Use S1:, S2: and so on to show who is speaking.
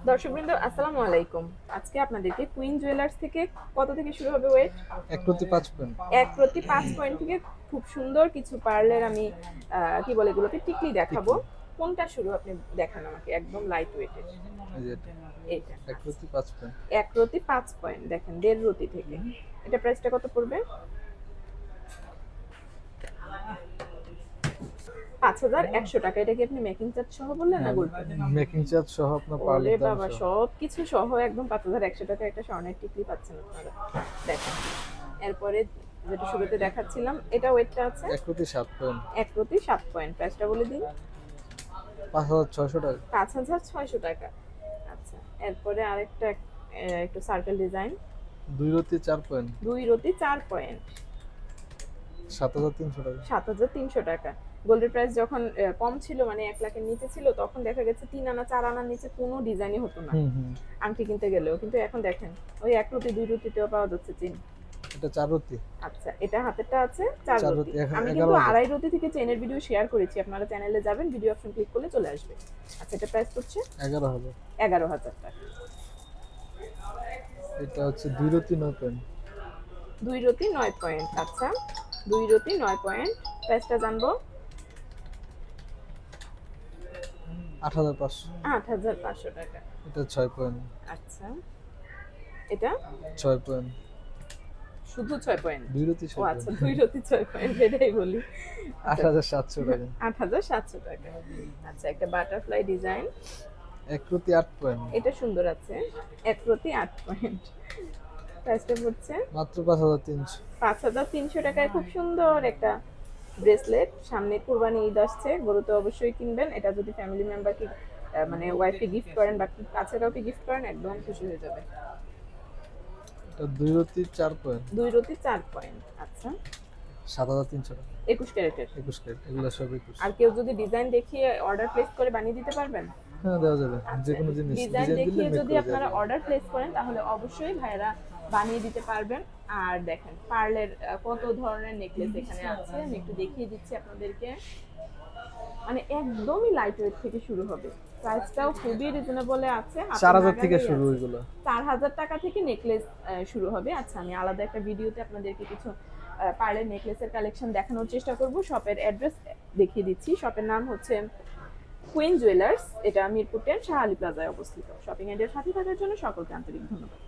S1: দর্শকবৃন্দ আসসালামু আলাইকুম। আজকে আপনাদেরকে কুইন জুয়েলার্স থেকে কত থেকে শুরু হবে ওয়েট?
S2: 1/5 পয়েন্ট।
S1: 1/5 পয়েন্ট থেকে খুব সুন্দর কিছু পার্লের আমি কি বলে এগুলোকে টিকলি দেখাবো।
S2: টিকলি।
S1: কোনটা শুরু আপনি দেখান আমাকে, একদম লাইট ওয়েটের।
S2: এই যে এটা
S1: এইটা
S2: 1/5 পয়েন্ট।
S1: 1/5 পয়েন্ট দেখেন, 1.5 রতি থেকে। এটা প্রাইসটা কত পড়বে? 5,100 টাকা। এটা কি আপনি মেকিং চার্জ সহ বললেন না
S2: হ্যাঁ,
S1: গোল্ড?
S2: মেকিং চার্জ সহ আপনার
S1: ওরে
S2: পার্লের দাম
S1: বাবা,
S2: সহ।
S1: সবকিছু সহ একদম 5,100 টাকা একটা স্বর্ণের টিকলি পাচ্ছেন আপনারা। দেখেন, এরপরে যেটা শুরুতে দেখাচ্ছিলাম, এটা ওয়েটটা আছে
S2: 1/7 পয়েন্ট।
S1: 1/7 পয়েন্ট। প্রাইসটা বলে দিন।
S2: 5,600 টাকা।
S1: 5,600 টাকা। আচ্ছা, এরপরে আরেকটা একটু সার্কেল ডিজাইন,
S2: 2/4 পয়েন্ট।
S1: 2/4 পয়েন্ট।
S2: 7,300 টাকা।
S1: 7,300 টাকা। গোল্ডের প্রাইস যখন কম ছিল, মানে 1 লাখের নিচে ছিল, তখন দেখা গেছে 3 আনা 4 আনার নিচে কোনো ডিজাইনই হতো না
S2: হুম হুম।
S1: আংটি কিনতে গেলেও। কিন্তু এখন দেখেন, ওই 1 রতি 2 রতিতেও পাওয়া যাচ্ছে চেন।
S2: এটা 4 রতি।
S1: আচ্ছা, এটা হাতেরটা আছে 4 রতি।
S2: 4 রতি এখন
S1: আমি কিন্তু
S2: 11,000।
S1: 2.5 রতি থেকে চেনের ভিডিও শেয়ার করেছি, আপনারা চ্যানেলে যাবেন, ভিডিও অপশন ক্লিক করলে চলে আসবে। আচ্ছা, এটা প্রাইস হচ্ছে
S2: 11,000।
S1: 11,000 টাকা।
S2: এটা হচ্ছে 2/9 পয়েন্ট।
S1: 2 রতি 9 পয়েন্ট। আচ্ছা, 2 রতি 9 পয়েন্ট। প্রাইসটা জানবো।
S2: 8,500।
S1: 8,500 টাকা।
S2: এটা 6 পয়েন্ট।
S1: আচ্ছা, এটা
S2: 6 পয়েন্ট।
S1: শুধু 6 পয়েন্ট।
S2: 2 রতি
S1: ও
S2: 6
S1: আচ্ছা,
S2: পয়েন্ট।
S1: 2 রতি 6 পয়েন্ট, এটাই বলি। আচ্ছা,
S2: 8,700 টাকা।
S1: 8,700 টাকা। আচ্ছা, একটা বাটারফ্লাই ডিজাইন,
S2: 1/8 পয়েন্ট।
S1: এটা সুন্দর আছে। 1 রতি 8 পয়েন্ট। প্রাইসটা পড়ছে
S2: মাত্র 5,300।
S1: 5,300 টাকায় খুব সুন্দর একটা ব্রেসলেট। সামনে কুরবানি ঈদ আসছে, গরু তো অবশ্যই কিনবেন। এটা যদি ফ্যামিলি মেম্বারকে মানে ওয়াইফকে গিফট করেন বা কাছে কাউকে গিফট করেন, একদম খুশি হয়ে যাবে।
S2: এটা 2/4 পয়েন্ট।
S1: 2 রতি 4 পয়েন্ট। আচ্ছা,
S2: 7,300 টাকা।
S1: 21 ক্যারেটের।
S2: 21 ক্যারেট, এগুলো সব 21।
S1: আর কেউ যদি ডিজাইন দেখিয়ে অর্ডার প্লেস করে বানিয়ে দিতে পারবেন?
S2: হ্যাঁ, দেওয়া যাবে। যে
S1: আচ্ছা,
S2: কোনো জিনিস
S1: ডিজাইন
S2: ডিজাইন দিলে
S1: দেখিয়ে
S2: মেক
S1: যদি
S2: করে দেওয়া
S1: আপনারা
S2: যাবে।
S1: অর্ডার প্লেস করেন, তাহলে অবশ্যই ভাইয়েরা বানিয়ে দিতে পারবেন। আর দেখেন, পার্লের কত ধরনের নেকলেস এখানে আছে, আমি একটু দেখিয়ে দিচ্ছি আপনাদেরকে। মানে একদমই লাইট ওয়েট থেকে শুরু হবে। প্রাইসটাও খুবই রিজনেবলে আছে, হাতের
S2: 4,000 থেকে
S1: নাগালেই
S2: শুরু
S1: আছে।
S2: ওইগুলো।
S1: 4,000 টাকা থেকে নেকলেস শুরু হবে। আচ্ছা, আমি আলাদা একটা ভিডিওতে আপনাদেরকে কিছু পার্লের নেকলেসের কালেকশন দেখানোর চেষ্টা করব। শপের অ্যাড্রেস দেখিয়ে দিচ্ছি। শপের নাম হচ্ছে কুইন জুয়েলার্স। এটা মিরপুর 10 শাহ আলী প্লাজায় অবস্থিত। শপিং এর সাথে থাকার জন্য সকলকে আন্তরিক ধন্যবাদ।